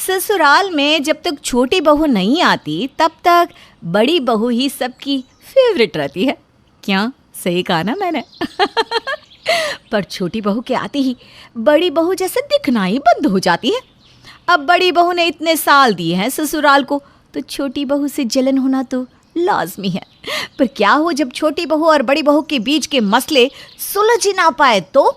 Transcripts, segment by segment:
ससुराल में जब तक छोटी बहू नहीं आती तब तक बड़ी बहू ही सबकी फेवरेट रहती है। क्या सही कहा ना मैंने? पर छोटी बहू के आते ही बड़ी बहू जैसे दिखना ही बंद हो जाती है। अब बड़ी बहू ने इतने साल दिए हैं ससुराल को, तो छोटी बहू से जलन होना तो लाजमी है। पर क्या हो जब छोटी बहू और बड़ी बहू के बीच के मसले सुलझ ही ना पाए तो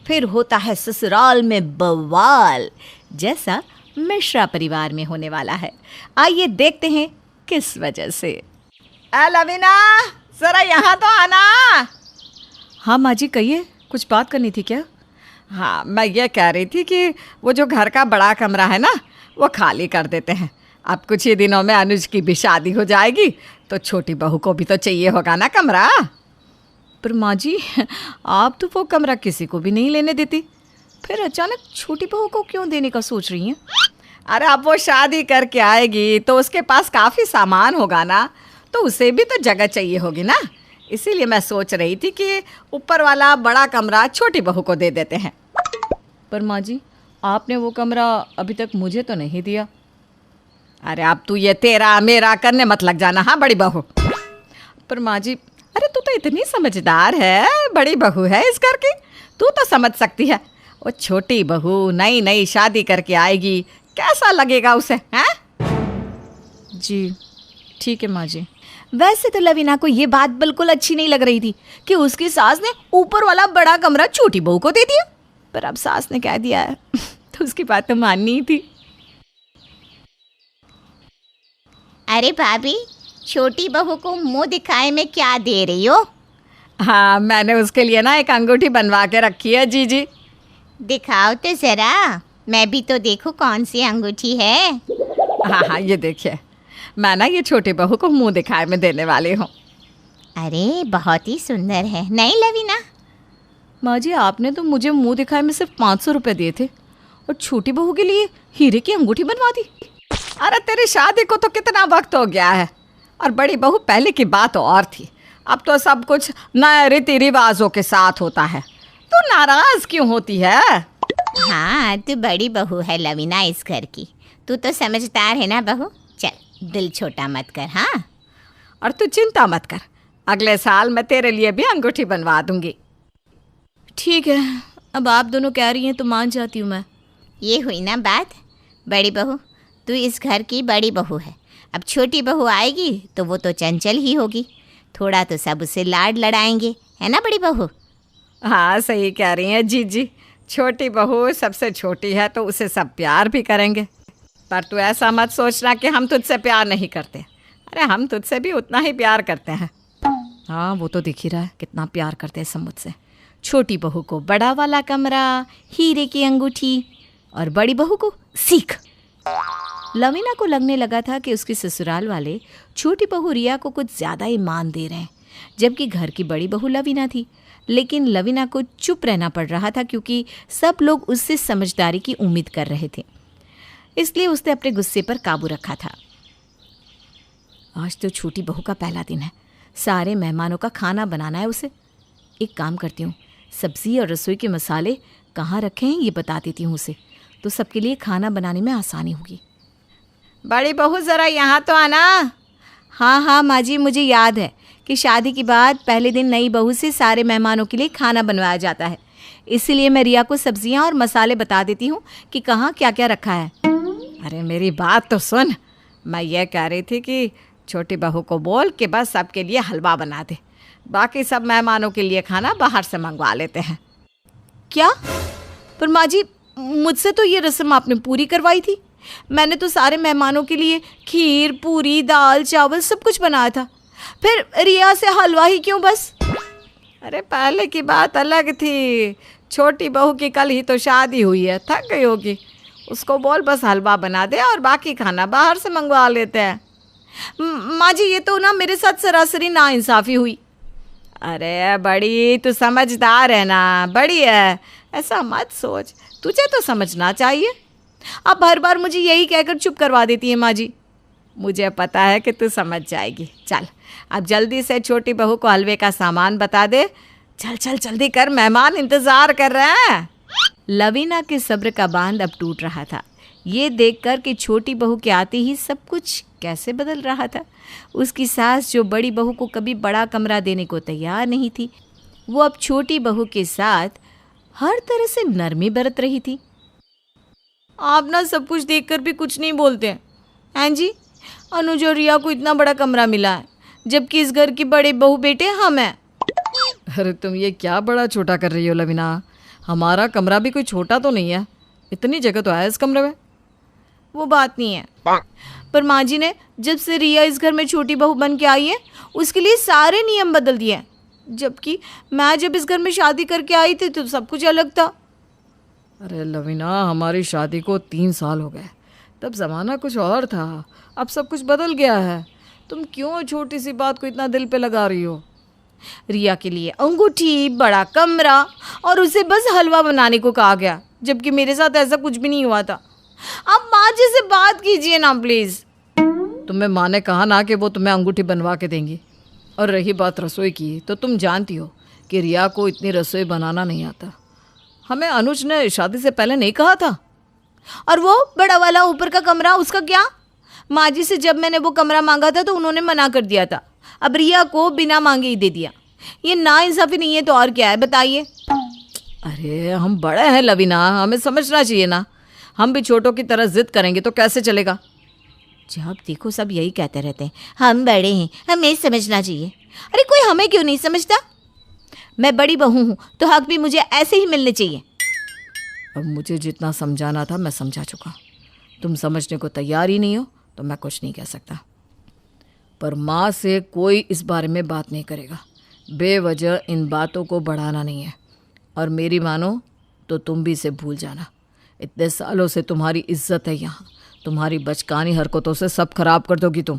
फिर होता है ससुराल में बवाल, जैसा मिश्रा परिवार में होने वाला है। आइए देखते हैं किस वजह से। लवीना, जरा यहाँ तो आना। हाँ माँ जी कहिए, कुछ बात करनी थी क्या? हाँ, मैं ये कह रही थी कि वो जो घर का बड़ा कमरा है ना, वो खाली कर देते हैं। अब कुछ ही दिनों में अनुज की भी शादी हो जाएगी, तो छोटी बहू को भी तो चाहिए होगा ना कमरा। पर माँ जी आप तो वो कमरा किसी को भी नहीं लेने देती, फिर अचानक छोटी बहू को क्यों देने का सोच रही हैं? अरे अब वो शादी करके आएगी तो उसके पास काफ़ी सामान होगा ना, तो उसे भी तो जगह चाहिए होगी ना। इसीलिए मैं सोच रही थी कि ऊपर वाला बड़ा कमरा छोटी बहू को दे देते हैं। पर माँ जी आपने वो कमरा अभी तक मुझे तो नहीं दिया। अरे अब तू ये तेरा मेरा करने मत लग जाना। हाँ बड़ी बहू। पर माँ जी, अरे तू तो इतनी समझदार है, बड़ी बहू है इस घर की, तू तो समझ सकती है। वो छोटी बहू नई नई शादी करके आएगी, कैसा लगेगा उसे? हैं? जी ठीक है माँ जी। वैसे तो लवीना को ये बात बिल्कुल अच्छी नहीं लग रही थी कि उसकी सास ने ऊपर वाला बड़ा कमरा छोटी बहू को दे दिया, पर अब सास ने कह दिया है तो उसकी बात तो माननी ही थी। अरे भाभी, छोटी बहू को मुंह दिखाए में क्या दे रही हो? हाँ, मैंने उसके लिए ना एक अंगूठी बनवा के रखी है। जी दिखाओ तो ज़रा, मैं भी तो देखूं कौन सी अंगूठी है। हाँ, ये देखिए, मैं ना ये छोटी बहू को मुंह दिखाए में देने वाली हूँ। अरे बहुत ही सुंदर है, नहीं लवीना? माँ जी आपने तो मुझे मुंह दिखाए में सिर्फ 500 रुपये दिए थे और छोटी बहू के लिए हीरे की अंगूठी बनवा दी। अरे तेरी शादी को तो कितना वक्त हो गया है, और बड़ी बहू पहले की बात और थी। अब तो सब कुछ नए रीति रिवाजों के साथ होता है। तू नाराज क्यों होती है? हाँ, तू बड़ी बहू है लवीना इस घर की, तू तो समझदार है ना बहू। चल दिल छोटा मत कर। हाँ, और तू चिंता मत कर, अगले साल मैं तेरे लिए भी अंगूठी बनवा दूंगी। ठीक है, अब आप दोनों कह रही हैं तो मान जाती हूँ मैं। ये हुई ना बात। बड़ी बहू, तू इस घर की बड़ी बहू है। अब छोटी बहू आएगी तो वो तो चंचल ही होगी, थोड़ा तो सब उसे लाड लड़ाएंगे, है ना बड़ी बहू? हाँ सही कह रही हैं जी। छोटी बहू सबसे छोटी है तो उसे सब प्यार भी करेंगे, पर तू ऐसा मत सोचना कि हम तुझसे प्यार नहीं करते। अरे हम तुझसे भी उतना ही प्यार करते हैं। हाँ वो तो दिख ही रहा है कितना प्यार करते हैं सब मुझसे। छोटी बहू को बड़ा वाला कमरा, हीरे की अंगूठी, और बड़ी बहू को सीख। लवीना को लगने लगा था कि उसके ससुराल वाले छोटी बहू रिया को कुछ ज़्यादा ही मान दे रहे हैं, जबकि घर की बड़ी बहू लवीना थी। लेकिन लवीना को चुप रहना पड़ रहा था क्योंकि सब लोग उससे समझदारी की उम्मीद कर रहे थे, इसलिए उसने अपने गुस्से पर काबू रखा था। आज तो छोटी बहू का पहला दिन है, सारे मेहमानों का खाना बनाना है उसे। एक काम करती हूँ, सब्ज़ी और रसोई के मसाले कहाँ रखे हैं ये बता देती हूँ उसे, तो सबके लिए खाना बनाने में आसानी होगी। बड़ी बहू ज़रा यहाँ तो आना। हाँ माँ जी, मुझे याद है कि शादी के बाद पहले दिन नई बहू से सारे मेहमानों के लिए खाना बनवाया जाता है, इसीलिए मैं रिया को सब्जियां और मसाले बता देती हूँ कि कहाँ क्या क्या रखा है। अरे मेरी बात तो सुन, मैं ये कह रही थी कि छोटी बहू को बोल कि बस सबके लिए हलवा बना दे, बाकी सब मेहमानों के लिए खाना बाहर से मंगवा लेते हैं। क्या? पर माँ जी मुझसे तो ये रस्म आपने पूरी करवाई थी, मैंने तो सारे मेहमानों के लिए खीर, पूरी, दाल, चावल सब कुछ बनाया था, फिर रिया से हलवा ही क्यों बस? अरे पहले की बात अलग थी, छोटी बहू की कल ही तो शादी हुई है, थक गई होगी, उसको बोल बस हलवा बना दे और बाकी खाना बाहर से मंगवा लेते हैं। माँ जी ये तो ना मेरे साथ सरासरी नाइंसाफ़ी हुई। अरे बड़ी तू समझदार है ना, बड़ी है, ऐसा मत सोच, तुझे तो समझना चाहिए। आप हर बार मुझे यही कहकर चुप करवा देती हैं माँ जी। मुझे पता है कि तू समझ जाएगी। चल अब जल्दी से छोटी बहू को हलवे का सामान बता दे। चल चल जल्दी कर, मेहमान इंतज़ार कर रहे हैं। लवीना के सब्र का बांध अब टूट रहा था, ये देखकर कि छोटी बहू के आते ही सब कुछ कैसे बदल रहा था। उसकी सास जो बड़ी बहू को कभी बड़ा कमरा देने को तैयार नहीं थी, वो अब छोटी बहू के साथ हर तरह से नरमी बरत रही थी। आप ना सब कुछ देखकर भी कुछ नहीं बोलते हैं। हाँ जी, अनुज और रिया को इतना बड़ा कमरा मिला है, जबकि इस घर की बड़े बहू बेटे हम हैं। अरे तुम ये क्या बड़ा छोटा कर रही हो लवीना? हमारा कमरा भी कोई छोटा तो नहीं है, इतनी जगह तो है इस कमरे में। वो बात नहीं है, पर माँ जी ने जब से रिया इस घर में छोटी बहू बन के आई है, उसके लिए सारे नियम बदल दिए हैं। जबकि मैं जब इस घर में शादी करके आई थी तो सब कुछ अलग था। अरे लवीना, हमारी शादी को 3 साल हो गए, तब ज़माना कुछ और था, अब सब कुछ बदल गया है। तुम क्यों छोटी सी बात को इतना दिल पे लगा रही हो? रिया के लिए अंगूठी, बड़ा कमरा और उसे बस हलवा बनाने को कहा गया, जबकि मेरे साथ ऐसा कुछ भी नहीं हुआ था। आप माँ जी से बात कीजिए ना प्लीज़। तुम्हें माँ ने कहा ना कि वो तुम्हें अंगूठी बनवा के देंगी। और रही बात रसोई की, तो तुम जानती हो कि रिया को इतनी रसोई बनाना नहीं आता। हमें अनुज ने शादी से पहले नहीं कहा था। और वो बड़ा वाला ऊपर का कमरा, उसका क्या? माँ जी से जब मैंने वो कमरा मांगा था तो उन्होंने मना कर दिया था। अब रिया को बिना मांगे ही दे दिया। ये नाइंसाफ़ी नहीं है तो और क्या है, बताइए। अरे हम बड़े हैं लवीना, हमें समझना चाहिए ना। हम भी छोटों की तरह जिद करेंगे तो कैसे चलेगा? जब देखो सब यही कहते रहते हैं, हम बड़े हैं, हमें समझना चाहिए। अरे कोई हमें क्यों नहीं समझता? मैं बड़ी बहू हूँ तो हक भी मुझे ऐसे ही मिलने चाहिए। अब मुझे जितना समझाना था मैं समझा चुका। तुम समझने को तैयार ही नहीं हो तो मैं कुछ नहीं कह सकता। पर माँ से कोई इस बारे में बात नहीं करेगा। बेवजह इन बातों को बढ़ाना नहीं है। और मेरी मानो तो तुम भी इसे भूल जाना। इतने सालों से तुम्हारी इज्जत है यहाँ, तुम्हारी बचकानी हरकतों से सब खराब कर दोगी तुम।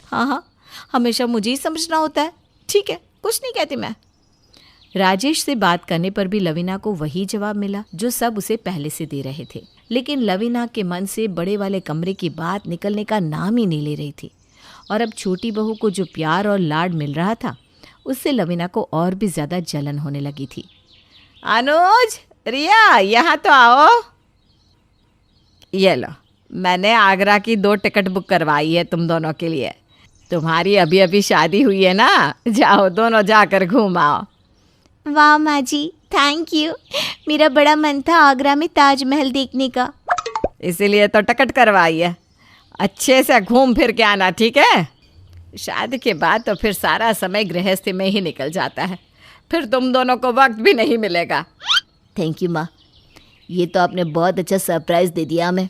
हाँ हाँ, हमेशा मुझे ही समझना होता है। ठीक है, कुछ नहीं कहती मैं। राजेश से बात करने पर भी लवीना को वही जवाब मिला जो सब उसे पहले से दे रहे थे। लेकिन लवीना के मन से बड़े वाले कमरे की बात निकलने का नाम ही नहीं ले रही थी। और अब छोटी बहू को जो प्यार और लाड मिल रहा था, उससे लवीना को और भी ज़्यादा जलन होने लगी थी। अनुज, रिया, यहाँ तो आओ। ये लो, मैंने आगरा की 2 टिकट बुक करवाई है तुम दोनों के लिए। तुम्हारी अभी अभी शादी हुई है ना, जाओ दोनों जाकर घूम आओ। वाह माँ जी, थैंक यू। मेरा बड़ा मन था आगरा में ताजमहल देखने का, इसीलिए तो टिकट करवाई है। अच्छे से घूम फिर के आना, ठीक है? शादी के बाद तो फिर सारा समय गृहस्थी में ही निकल जाता है, फिर तुम दोनों को वक्त भी नहीं मिलेगा। थैंक यू माँ, ये तो आपने बहुत अच्छा सरप्राइज़ दे दिया हमें।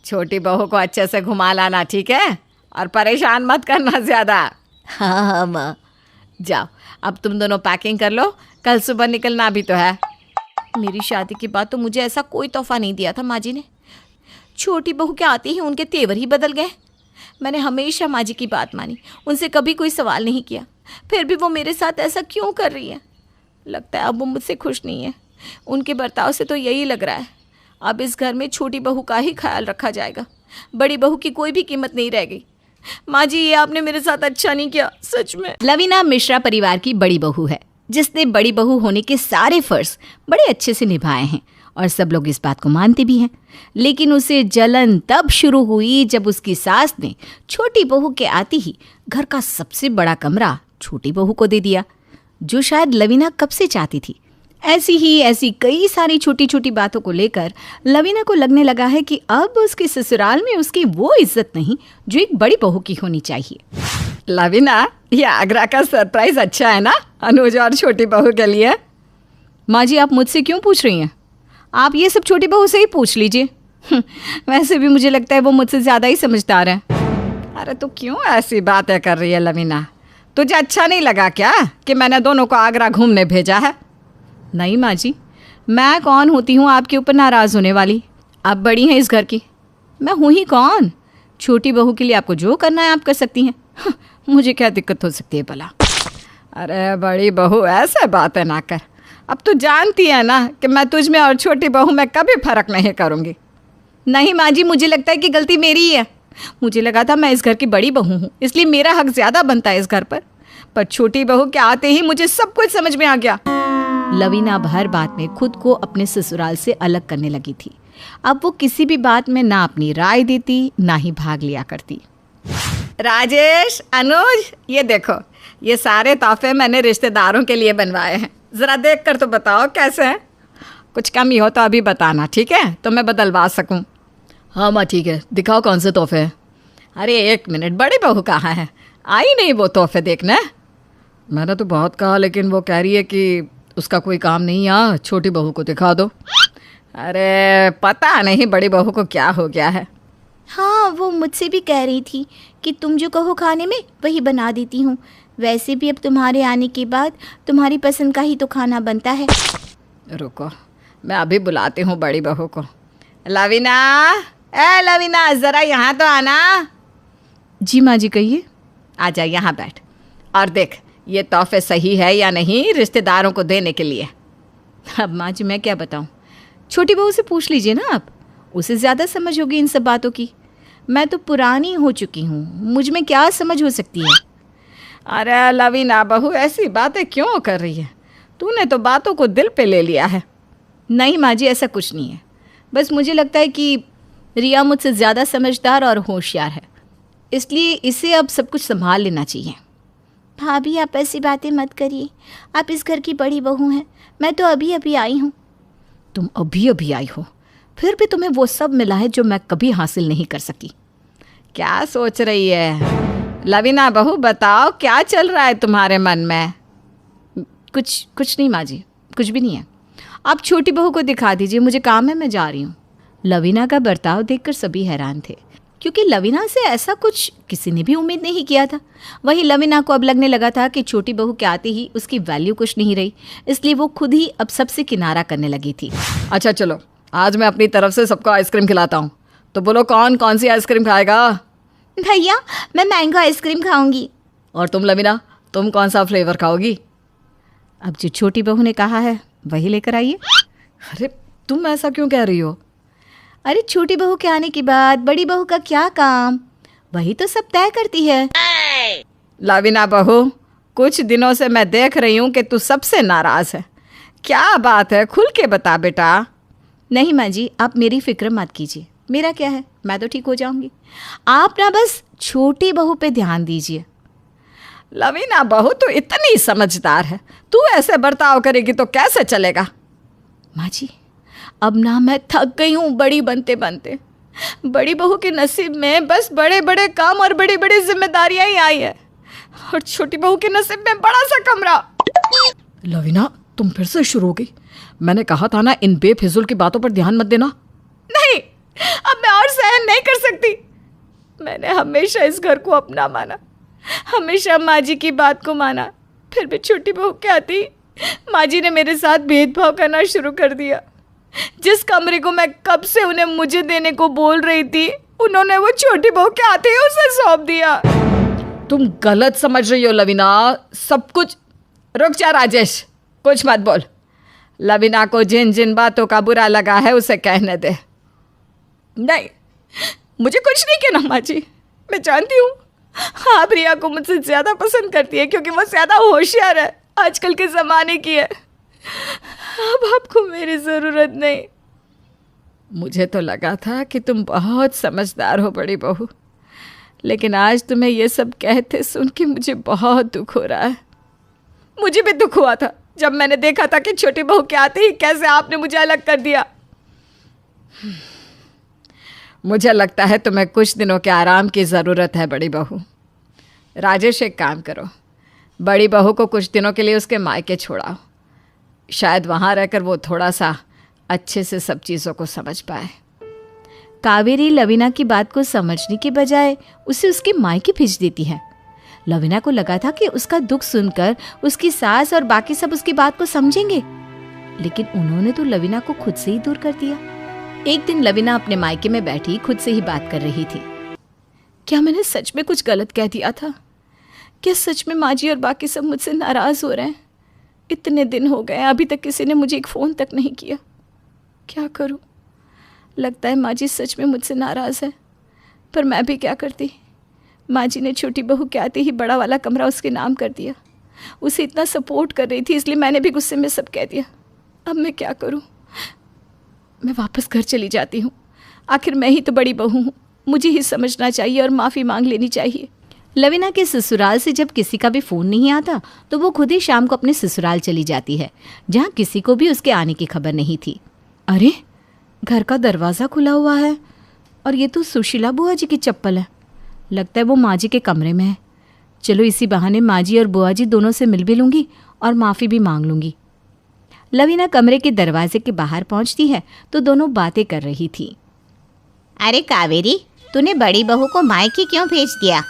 छोटी बहू को अच्छे से घुमा लाना, ठीक है? और परेशान मत करना ज़्यादा। हाँ हाँ माँ। जाओ, अब तुम दोनों पैकिंग कर लो, कल सुबह निकलना भी तो है। मेरी शादी के बाद तो मुझे ऐसा कोई तोहफा नहीं दिया था माँ जी ने। छोटी बहू के आते ही उनके तेवर ही बदल गए। मैंने हमेशा माँ जी की बात मानी, उनसे कभी कोई सवाल नहीं किया। फिर भी वो मेरे साथ ऐसा क्यों कर रही है? लगता है अब वो मुझसे खुश नहीं है। उनके बर्ताव से तो यही लग रहा है। अब इस घर में छोटी बहू का ही ख्याल रखा जाएगा, बड़ी बहू की कोई भी कीमत नहीं रह गई। माँ जी, ये आपने मेरे साथ अच्छा नहीं किया, सच में। लवीना मिश्रा परिवार की बड़ी बहू है, जिसने बड़ी बहू होने के सारे फर्ज बड़े अच्छे से निभाए हैं और सब लोग इस बात को मानते भी हैं। लेकिन उसे जलन तब शुरू हुई जब उसकी सास ने छोटी बहू के आते ही घर का सबसे बड़ा कमरा छोटी बहू को दे दिया, जो शायद लवीना कब से चाहती थी। ऐसी कई सारी छोटी छोटी बातों को लेकर लवीना को लगने लगा है कि अब उसके ससुराल में उसकी वो इज्जत नहीं जो एक बड़ी बहू की होनी चाहिए। लवीना, ये आगरा का सरप्राइज अच्छा है ना अनुज और छोटी बहू के लिए? माँ जी, आप मुझसे क्यों पूछ रही हैं? आप ये सब छोटी बहू से ही पूछ लीजिए। वैसे भी मुझे लगता है वो मुझसे ज़्यादा ही समझदार है। अरे तू क्यों ऐसी बातें कर रही है लवीना? तुझे अच्छा नहीं लगा क्या कि मैंने दोनों को आगरा घूमने भेजा है? नहीं माँ जी, मैं कौन होती हूँ आपके ऊपर नाराज़ होने वाली? आप बड़ी हैं इस घर की, मैं हूँ ही कौन? छोटी बहू के लिए आपको जो करना है आप कर सकती हैं। मुझे क्या दिक्कत हो सकती है भला? अरे बड़ी बहू, ऐसे बातें ना कर। अब तू जानती है ना कि मैं तुझ में और छोटी बहू में कभी फ़र्क नहीं करूँगी। नहीं माँ जी, मुझे लगता है कि गलती मेरी ही है। मुझे लगा था मैं इस घर की बड़ी बहू हूँ, इसलिए मेरा हक ज़्यादा बनता है इस घर पर छोटी बहू के आते ही मुझे सब कुछ समझ में आ गया। लवीना अब हर बात में खुद को अपने ससुराल से अलग करने लगी थी, अब वो किसी भी बात में ना अपनी राय देती ना ही भाग लिया करती। राजेश, अनुज, ये देखो, ये सारे तोहफे मैंने रिश्तेदारों के लिए बनवाए हैं। ज़रा देख कर तो बताओ कैसे हैं। कुछ कमी हो तो अभी बताना, ठीक है, तो मैं बदलवा सकूं। हाँ माँ ठीक है, दिखाओ कौन से तोहफे हैं। अरे एक मिनट, बड़ी बहू कहाँ है? आई नहीं वो तोहफे देखने? मैंने तो बहुत कहा, लेकिन वो कह रही है कि उसका कोई काम नहीं, यहाँ छोटी बहू को दिखा दो। अरे पता नहीं बड़ी बहू को क्या हो गया है। हाँ, वो मुझसे भी कह रही थी कि तुम जो कहो खाने में वही बना देती हूँ। वैसे भी अब तुम्हारे आने के बाद तुम्हारी पसंद का ही तो खाना बनता है। रुको, मैं अभी बुलाती हूँ बड़ी बहू को। लवीना, ए लवीना, ज़रा यहाँ तो आना। जी माँ जी कहिए। आजा यहाँ बैठ और देख ये तोहफे सही है या नहीं रिश्तेदारों को देने के लिए। अब माँ जी मैं क्या बताऊँ, छोटी बहू से पूछ लीजिए ना आप, उसे ज़्यादा समझ होगी इन सब बातों की। मैं तो पुरानी हो चुकी हूँ, मुझ में क्या समझ हो सकती है। अरे लवीना बहू, ऐसी बातें क्यों कर रही है? तूने तो बातों को दिल पे ले लिया है। नहीं माँ जी, ऐसा कुछ नहीं है, बस मुझे लगता है कि रिया मुझसे ज़्यादा समझदार और होशियार है, इसलिए इसे अब सब कुछ संभाल लेना चाहिए। भाभी आप ऐसी बातें मत करिए, आप इस घर की बड़ी बहू हैं, मैं तो अभी अभी आई हूँ। तुम अभी अभी आई हो, फिर भी तुम्हें वो सब मिला है जो मैं कभी हासिल नहीं कर सकी। क्या सोच रही है लवीना बहू? बताओ क्या चल रहा है तुम्हारे मन में? कुछ नहीं माँ जी, कुछ भी नहीं है। आप छोटी बहू को दिखा दीजिए, मुझे काम है, मैं जा रही हूँ। लवीना का बर्ताव देखकर सभी हैरान थे, क्योंकि लवीना से ऐसा कुछ किसी ने भी उम्मीद नहीं किया था। वहीं लवीना को अब लगने लगा था कि छोटी बहू के आते ही उसकी वैल्यू कुछ नहीं रही, इसलिए वो खुद ही अब सबसे किनारा करने लगी थी। अच्छा चलो, आज मैं अपनी तरफ से सबको आइसक्रीम खिलाता हूँ, तो बोलो कौन कौन सी आइसक्रीम खाएगा? भैया मैं मैंगो आइसक्रीम खाऊंगी। और तुम लवीना, तुम कौन सा फ्लेवर खाओगी? अब जो छोटी बहू ने कहा है वही लेकर आइए। अरे तुम ऐसा क्यों कह रही हो? अरे छोटी बहू के आने के बाद बड़ी बहू का क्या काम, वही तो सब तय करती है। लवीना बहू, कुछ दिनों से मैं देख रही हूँ कि तू सबसे नाराज़ है। क्या बात है, खुल के बता बेटा। नहीं माँ जी, आप मेरी फिक्र मत कीजिए, मेरा क्या है, मैं तो ठीक हो जाऊंगी। आप ना बस छोटी बहू पे ध्यान दीजिए। लवीना बहू तो इतनी समझदार है, तू ऐसे बर्ताव करेगी तो कैसे चलेगा? माँ जी अब ना मैं थक गई हूँ बड़ी बनते बनते। बड़ी बहू के नसीब में बस बड़े बड़े काम और बड़ी बड़ी जिम्मेदारियां ही आई है, और छोटी बहू के नसीब में बड़ा सा कमरा। लवीना तुम फिर से शुरू हो गई। मैंने कहा था ना, इन बेफिजुल की बातों पर ध्यान मत देना। नहीं, अब मैं और सहन नहीं कर सकती। मैंने हमेशा इस घर को अपना माना, हमेशा माँ जी की बात को माना, फिर भी छोटी बहू के आती माँ जी ने मेरे साथ भेदभाव करना शुरू कर दिया। जिस कमरे को मैं कब से उन्हें मुझे देने को बोल रही थी, उन्होंने वो छोटी बहू के आते ही उसे सौंप दिया। तुम गलत समझ रही हो लवीना, सब कुछ। रुक जा राजेश, कुछ मत बोल। लवीना को जिन जिन बातों का बुरा लगा है उसे कहने दे। नहीं, मुझे कुछ नहीं कहना माँ जी। मैं जानती हूँ आप रिया को मुझसे ज़्यादा पसंद करती है, क्योंकि वो ज़्यादा होशियार है, आजकल के ज़माने की है। अब आपको मेरी ज़रूरत नहीं। मुझे तो लगा था कि तुम बहुत समझदार हो बड़ी बहू, लेकिन आज तुम्हें ये सब कहते सुन के मुझे बहुत दुख हो रहा है। मुझे भी दुख हुआ था जब मैंने देखा था कि छोटी बहू के आते ही कैसे आपने मुझे अलग कर दिया। मुझे लगता है तुम्हें कुछ दिनों के आराम की ज़रूरत है बड़ी बहू। राजेश एक काम करो, बड़ी बहू को कुछ दिनों के लिए उसके मायके छोड़ाओ, शायद वहाँ रहकर वो थोड़ा सा अच्छे से सब चीज़ों को समझ पाए। कावेरी लवीना की बात को समझने के बजाय उसे उसके मायके भेज देती है। लवीना को लगा था कि उसका दुख सुनकर उसकी सास और बाकी सब उसकी बात को समझेंगे, लेकिन उन्होंने तो लवीना को खुद से ही दूर कर दिया। एक दिन लवीना अपने मायके में बैठी खुद से ही बात कर रही थी। क्या मैंने सच में कुछ गलत कह दिया था? क्या सच में माँ जी और बाकी सब मुझसे नाराज़ हो रहे हैं? इतने दिन हो गए, अभी तक किसी ने मुझे एक फ़ोन तक नहीं किया। क्या करूं? लगता है माँ जी सच में मुझसे नाराज़ है, पर मैं भी क्या करती। माँ जी ने छोटी बहू के आते ही बड़ा वाला कमरा उसके नाम कर दिया। उसे इतना सपोर्ट कर रही थी, इसलिए मैंने भी गुस्से में सब कह दिया। अब मैं क्या करूं? मैं वापस घर चली जाती हूँ। आखिर मैं ही तो बड़ी बहू हूँ, मुझे ही समझना चाहिए और माफ़ी मांग लेनी चाहिए। लवीना के ससुराल से जब किसी का भी फ़ोन नहीं आता तो वो खुद ही शाम को अपने ससुराल चली जाती है, जहाँ किसी को भी उसके आने की खबर नहीं थी। अरे, घर का दरवाज़ा खुला हुआ है और ये तो सुशीला बुआ जी की चप्पल है। लगता है वो माँ जी के कमरे में है। चलो इसी बहाने माँ जी और बुआ जी दोनों से मिल भी लूँगी और माफ़ी भी मांग लूँगी। लवीना कमरे के दरवाजे के बाहर पहुँचती है तो दोनों बातें कर रही थी। अरे कावेरी, तूने बड़ी बहू को मायके क्यों भेज दिया?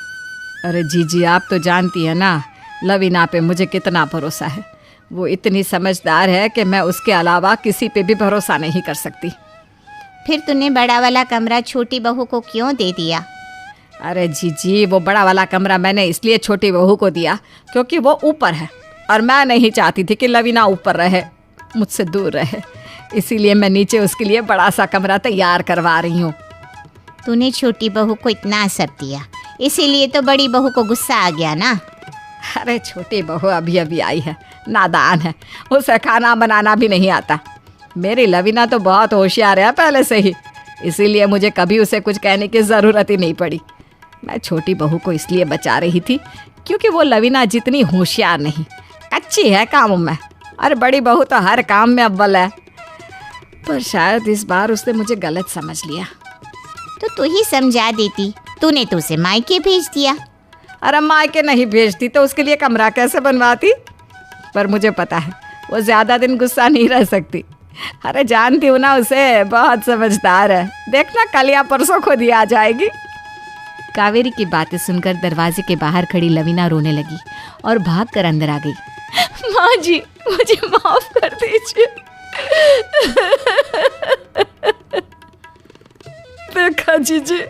अरे जीजी, आप तो जानती है ना लवीना पे मुझे कितना भरोसा है। वो इतनी समझदार है कि मैं उसके अलावा किसी पे भी भरोसा नहीं कर सकती। फिर तूने बड़ा वाला कमरा छोटी बहू को क्यों दे दिया? अरे जीजी, वो बड़ा वाला कमरा मैंने इसलिए छोटी बहू को दिया क्योंकि वो ऊपर है और मैं नहीं चाहती थी कि लवीना ऊपर रहे, मुझसे दूर रहे। इसीलिए मैं नीचे उसके लिए बड़ा सा कमरा तैयार करवा रही हूँ। तूने छोटी बहू को इतना असर दिया, इसीलिए तो बड़ी बहू को गुस्सा आ गया ना। अरे छोटी बहू अभी अभी आई है, नादान है, उसे खाना बनाना भी नहीं आता। मेरी लवीना तो बहुत होशियार है पहले से ही, इसीलिए मुझे कभी उसे कुछ कहने की ज़रूरत ही नहीं पड़ी। मैं छोटी बहू को इसलिए बचा रही थी क्योंकि वो लवीना जितनी होशियार नहीं, अच्छी है कामों में, और बड़ी बहू तो हर काम में अव्वल है। पर शायद इस बार उसने मुझे गलत समझ लिया। तो तू ही समझा देती, तूने तो उसे मायके भेज दिया। अरे मायके नहीं भेजती तो उसके लिए कमरा कैसे बनवाती? पर मुझे पता है वो ज़्यादा दिन गुस्सा नहीं रह सकती। अरे जानती हूँ ना उसे, बहुत समझदार है। देखना कल या परसों खुद ही आ जाएगी। कावेरी की बातें सुनकर दरवाजे के बाहर खड़ी लवीना रोने लगी और भागकर अंदर आ गई। माँ जी, मुझे माफ कर दीजिए। देखा जीजी,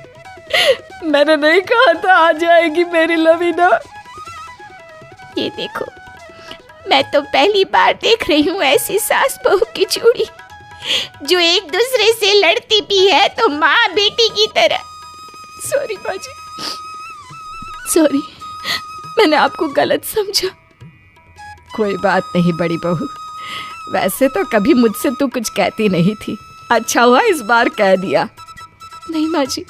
मैंने नहीं कहा था आ जाएगी मेरी लवीना। ये देखो, मैं तो पहली बार देख रही हूँ ऐसी सास बहू की जोड़ी जो एक दूसरे से लड़ती भी है तो माँ बेटी की तरह। सॉरी माँ जी, सॉरी, मैंने आपको गलत समझा। कोई बात नहीं बड़ी बहू, वैसे तो कभी मुझसे तू कुछ कहती नहीं थी, अच्छा हुआ इस बार कह दिया। नहीं माँ जी,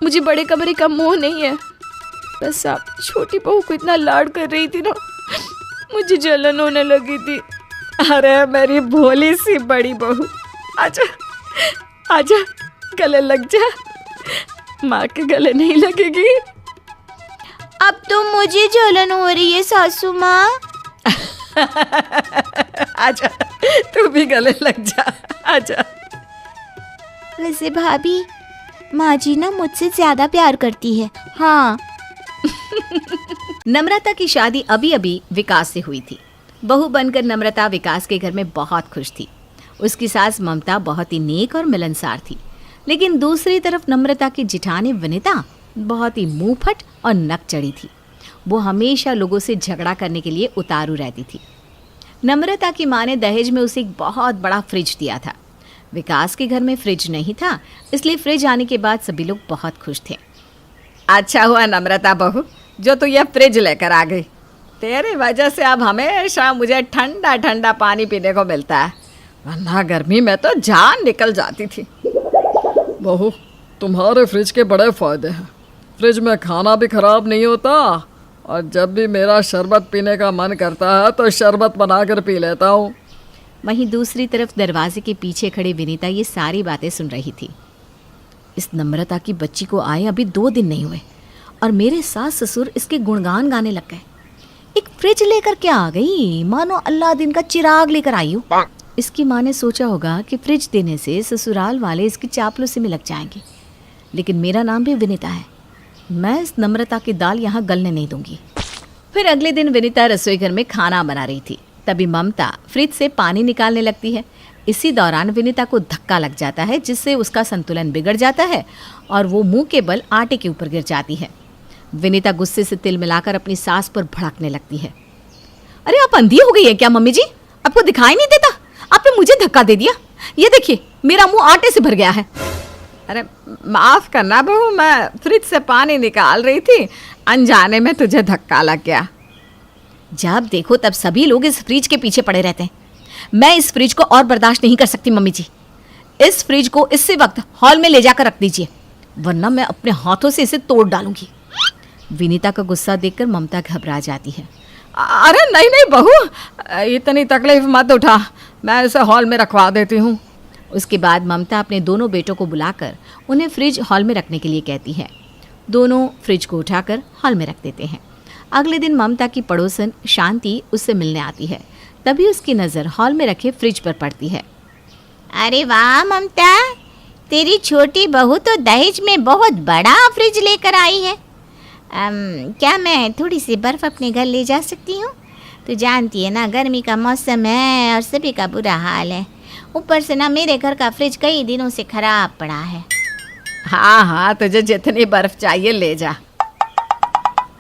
मुझे बड़े कमरे का मोह नहीं है, बस आप छोटी बहू को इतना लाड कर रही थी ना, मुझे जलन होने लगी थी। अरे मेरी भोली सी बड़ी बहू, आजा आजा, गले लग जा। माँ के गले नहीं लगेगी। अब तो मुझे जलन हो रही है सासू माँ। आजा, तू भी गले लग जा, आजा। वैसे भाभी, माँ जी ना मुझसे ज्यादा प्यार करती है। हाँ। नम्रता की शादी अभी अभी विकास से हुई थी। बहू बनकर नम्रता विकास के घर में बहुत खुश थी। उसकी सास ममता बहुत ही नेक और मिलनसार थी, लेकिन दूसरी तरफ नम्रता की जिठानी विनीता बहुत ही मुंहफट और नक चढ़ी थी। वो हमेशा लोगों से झगड़ा करने के लिए उतारू रहती थी। नम्रता की माँ ने दहेज में उसे एक बहुत बड़ा फ्रिज दिया था। विकास के घर में फ्रिज नहीं था, इसलिए फ्रिज आने के बाद सभी लोग बहुत खुश थे। अच्छा हुआ नम्रता बहू जो तू ये फ्रिज लेकर आ गई। तेरी वजह से अब हमेशा मुझे ठंडा ठंडा पानी पीने को मिलता है, वरना गर्मी में तो जान निकल जाती थी। बहू, तुम्हारे फ्रिज के बड़े फ़ायदे हैं। फ्रिज में खाना भी ख़राब नहीं होता और जब भी मेरा शरबत पीने का मन करता है तो शरबत बनाकर पी लेता हूँ। वहीं दूसरी तरफ दरवाजे के पीछे खड़े विनीता ये सारी बातें सुन रही थी। इस नम्रता की बच्ची को आए अभी 2 दिन नहीं हुए और मेरे सास ससुर इसके गुणगान गाने लग गए। एक फ्रिज लेकर क्या आ गई, मानो अल्लाह दिन का चिराग लेकर आई हो। इसकी माँ ने सोचा होगा कि फ्रिज देने से ससुराल वाले इसकी चापलूसी में लग जाएंगे, लेकिन मेरा नाम भी विनीता है। मैं इस नम्रता की दाल यहाँ गलने नहीं दूंगी। फिर अगले दिन विनीता रसोई घर में खाना बना रही थी, तभी ममता फ्रिज से पानी निकालने लगती है। इसी दौरान विनीता को धक्का लग जाता है, जिससे उसका संतुलन बिगड़ जाता है और वो मुंह के बल आटे के ऊपर गिर जाती है। विनीता गुस्से से तिल मिलाकर अपनी सास पर भड़कने लगती है। अरे आप अंधी हो गई है क्या मम्मी जी? आपको दिखाई नहीं देता? आपने मुझे धक्का दे दिया। ये देखिए, मेरा मुंह आटे से भर गया है। अरे माफ़ करना बहू, मैं फ्रिज से पानी निकाल रही थी, अनजाने में तुझे धक्का लग गया। जब देखो तब सभी लोग इस फ्रिज के पीछे पड़े रहते हैं। मैं इस फ्रिज को और बर्दाश्त नहीं कर सकती मम्मी जी। इस फ्रिज को इसी वक्त हॉल में ले जाकर रख दीजिए, वरना मैं अपने हाथों से इसे तोड़ डालूंगी। विनीता का गुस्सा देखकर ममता घबरा जाती है। अरे नहीं नहीं बहू, इतनी तकलीफ मत उठा, मैं इसे हॉल में रखवा देती हूँ। उसके बाद ममता अपने दोनों बेटों को बुलाकर उन्हें फ्रिज हॉल में रखने के लिए कहती है। दोनों फ्रिज को उठाकर हॉल में रख देते हैं। अगले दिन ममता की पड़ोसन शांति उससे मिलने आती है। तभी उसकी नज़र हॉल में रखे फ्रिज पर पड़ती है। अरे वाह ममता, तेरी छोटी बहू तो दहेज में बहुत बड़ा फ्रिज लेकर आई है। क्या मैं थोड़ी सी बर्फ़ अपने घर ले जा सकती हूँ? तो जानती है ना, गर्मी का मौसम है और सभी का बुरा हाल है। ऊपर से ना मेरे घर का फ्रिज कई दिनों से ख़राब पड़ा है। हाँ हाँ, तुझे जितनी बर्फ़ चाहिए ले जा।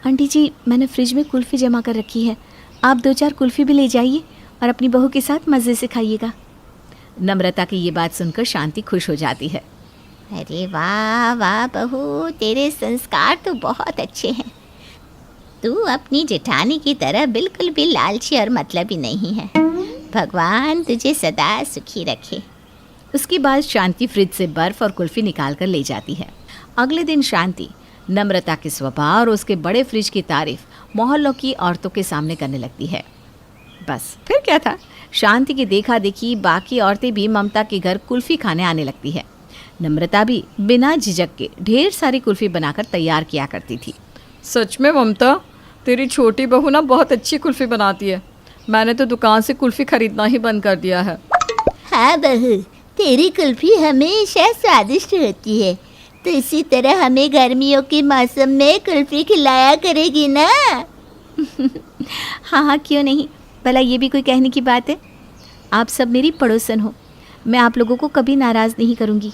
आंटी जी, मैंने फ्रिज में कुल्फ़ी जमा कर रखी है, आप 2-4 कुल्फ़ी भी ले जाइए और अपनी बहू के साथ मज़े से खाइएगा। नम्रता की ये बात सुनकर शांति खुश हो जाती है। अरे वाह वाह बहू, तेरे संस्कार तो बहुत अच्छे हैं। तू अपनी जेठानी की तरह बिल्कुल भी लालची और मतलबी नहीं है। भगवान तुझे सदा सुखी रखे। उसके बाद शांति फ्रिज से बर्फ़ और कुल्फ़ी निकाल कर ले जाती है। अगले दिन शांति नम्रता के स्वभाव और उसके बड़े फ्रिज की तारीफ मोहल्लों की औरतों के सामने करने लगती है। बस फिर क्या था, शांति की देखा देखी बाकी औरतें भी ममता के घर कुल्फ़ी खाने आने लगती है। नम्रता भी बिना झिझक के ढेर सारी कुल्फ़ी बनाकर तैयार किया करती थी। सच में ममता, तेरी छोटी बहू ना बहुत अच्छी कुल्फ़ी बनाती है। मैंने तो दुकान से कुल्फ़ी खरीदना ही बंद कर दिया है। हाँ बहू, तेरी कुल्फ़ी हमेशा स्वादिष्ट होती है, तो इसी तरह हमें गर्मियों के मौसम में कुल्फ़ी खिलाया करेगी ना? हाँ हाँ, क्यों नहीं, भला ये भी कोई कहने की बात है। आप सब मेरी पड़ोसन हो, मैं आप लोगों को कभी नाराज़ नहीं करूँगी।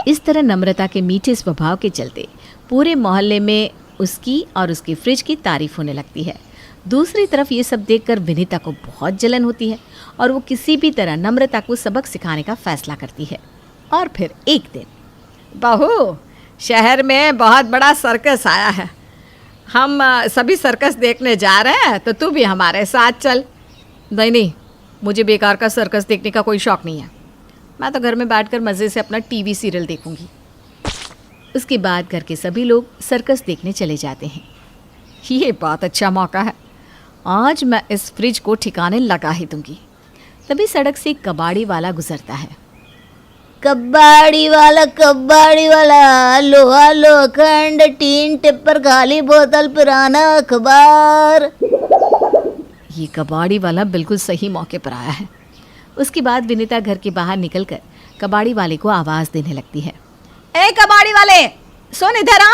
इस तरह नम्रता के मीठे स्वभाव के चलते पूरे मोहल्ले में उसकी और उसके फ्रिज की तारीफ होने लगती है। दूसरी तरफ ये सब देखकर विनीता को बहुत जलन होती है और वो किसी भी तरह नम्रता को सबक सिखाने का फैसला करती है। और फिर एक दिन, बहू, शहर में बहुत बड़ा सर्कस आया है, हम सभी सर्कस देखने जा रहे हैं, तो तू भी हमारे साथ चल। नहीं नहीं, मुझे बेकार का सर्कस देखने का कोई शौक़ नहीं है, मैं तो घर में बैठकर मज़े से अपना टीवी सीरियल देखूंगी। उसके बाद घर के सभी लोग सर्कस देखने चले जाते हैं। ये बहुत अच्छा मौका है, आज मैं इस फ्रिज को ठिकाने लगा ही दूंगी। तभी सड़क से एक कबाड़ी वाला गुजरता है। कबाड़ी वाला, लोहा लोखंड, टीन टिप्पर, खाली बोतल, पुराना अखबार। ये कबाड़ी वाला बिल्कुल सही मौके पर आया है। उसके बाद विनीता घर के बाहर निकलकर कबाड़ी वाले को आवाज़ देने लगती है। ए कबाड़ी वाले, सुन इधर आ।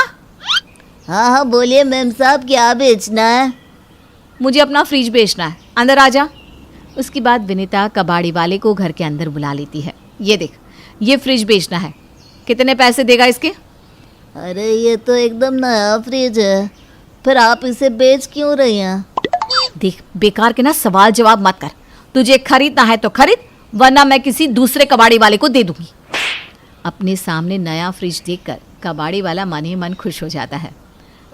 हाँ हाँ बोलिए मैम साहब, क्या बेचना है? मुझे अपना फ्रिज बेचना है, अंदर आ जा। उसके बाद विनीता कबाड़ी वाले को घर के अंदर बुला लेती है। ये देख, ये फ्रिज बेचना है, कितने पैसे देगा इसके? अरे ये तो एकदम नया फ्रिज है, फिर आप इसे बेच क्यों रही हैं? देख, बेकार के ना सवाल जवाब मत कर, तुझे खरीदना है तो खरीद, वरना मैं किसी दूसरे कबाड़ी वाले को दे दूंगी। अपने सामने नया फ्रिज देखकर कबाड़ी वाला मन ही मन खुश हो जाता है।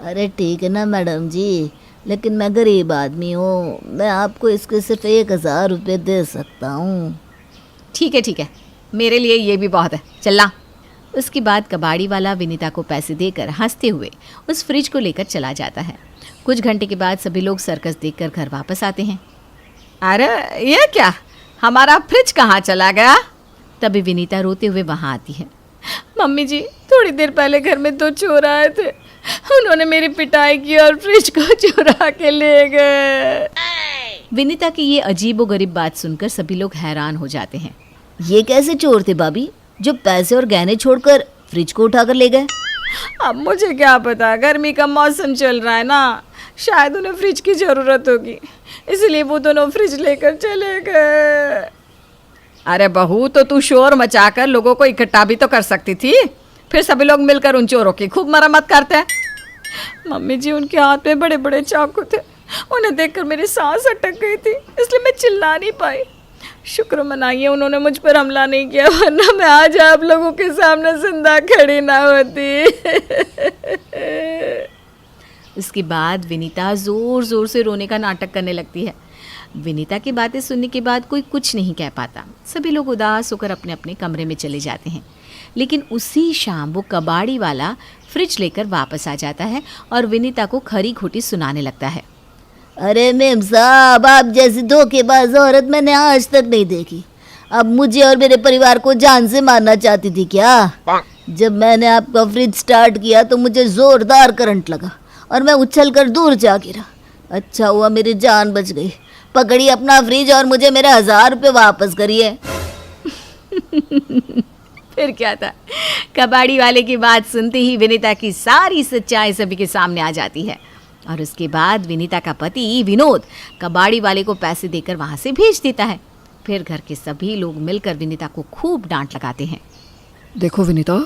अरे ठीक है ना मैडम जी, लेकिन मैं गरीब आदमी हूँ, मैं आपको इसके सिर्फ 1000 रुपये दे सकता हूँ। ठीक है, मेरे लिए ये भी बहुत है, चलना। उसके बाद कबाड़ी वाला विनीता को पैसे देकर हंसते हुए उस फ्रिज को लेकर चला जाता है। कुछ घंटे के बाद सभी लोग सर्कस देखकर घर वापस आते हैं। अरे ये क्या, हमारा फ्रिज कहाँ चला गया? तभी विनीता रोते हुए वहाँ आती है। मम्मी जी, थोड़ी देर पहले घर में 2 चोर आए थे, उन्होंने मेरी पिटाई की और फ्रिज को चुरा के ले गए। विनीता की ये अजीबोगरीब बात सुनकर सभी लोग हैरान हो जाते हैं। ये कैसे चोर थे भाभी, जो पैसे और गहने छोड़कर फ्रिज को उठाकर ले गए? अब मुझे क्या पता, गर्मी का मौसम चल रहा है ना, शायद उन्हें फ्रिज की ज़रूरत होगी, इसलिए वो दोनों फ्रिज लेकर चले गए। अरे बहू, तो तू शोर मचाकर लोगों को इकट्ठा भी तो कर सकती थी, फिर सभी लोग मिलकर उन चोरों की खूब मरम्मत करते हैं। मम्मी जी, उनके हाथ में बड़े बड़े चाकू थे, उन्हें देखकर मेरी सांस अटक गई थी, इसलिए मैं चिल्ला नहीं पाई। शुक्र मनाइए उन्होंने मुझ पर हमला नहीं किया, वरना मैं आज आप लोगों के सामने जिंदा खड़ी ना होती। उसके बाद विनीता ज़ोर ज़ोर से रोने का नाटक करने लगती है। विनीता की बातें सुनने के बाद कोई कुछ नहीं कह पाता। सभी लोग उदास होकर अपने अपने कमरे में चले जाते हैं। लेकिन उसी शाम वो कबाड़ी वाला फ्रिज लेकर वापस आ जाता है और विनीता को खरी खोटी सुनाने लगता है। अरे मेम साहब, आप जैसी धोखेबाज औरत मैंने आज तक नहीं देखी। अब मुझे और मेरे परिवार को जान से मारना चाहती थी क्या? जब मैंने आपका फ्रिज स्टार्ट किया तो मुझे जोरदार करंट लगा और मैं उछलकर दूर जा गिरा। अच्छा हुआ मेरी जान बच गई। पकड़िए अपना फ्रिज और मुझे मेरे 1000 रुपये वापस करिए। फिर क्या था, कबाड़ी वाले की बात सुनते ही विनीता की सारी सच्चाई सभी के सामने आ जाती है। और उसके बाद विनीता का पति विनोद कबाड़ी वाले को पैसे देकर वहाँ से भेज देता है। फिर घर के सभी लोग मिलकर विनीता को खूब डांट लगाते हैं। देखो विनीता,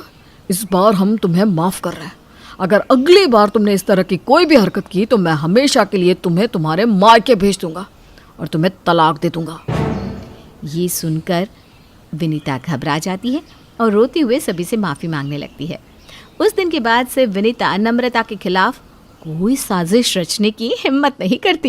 इस बार हम तुम्हें माफ़ कर रहे हैं। अगर अगली बार तुमने इस तरह की कोई भी हरकत की तो मैं हमेशा के लिए तुम्हें तुम्हारे मायके भेज दूंगा और तुम्हें तलाक दे दूंगा। ये सुनकर विनीता घबरा जाती है और रोते हुए सभी से माफ़ी मांगने लगती है। उस दिन के बाद से विनीता नम्रता के खिलाफ कोई साजिश रचने की हिम्मत नहीं करती।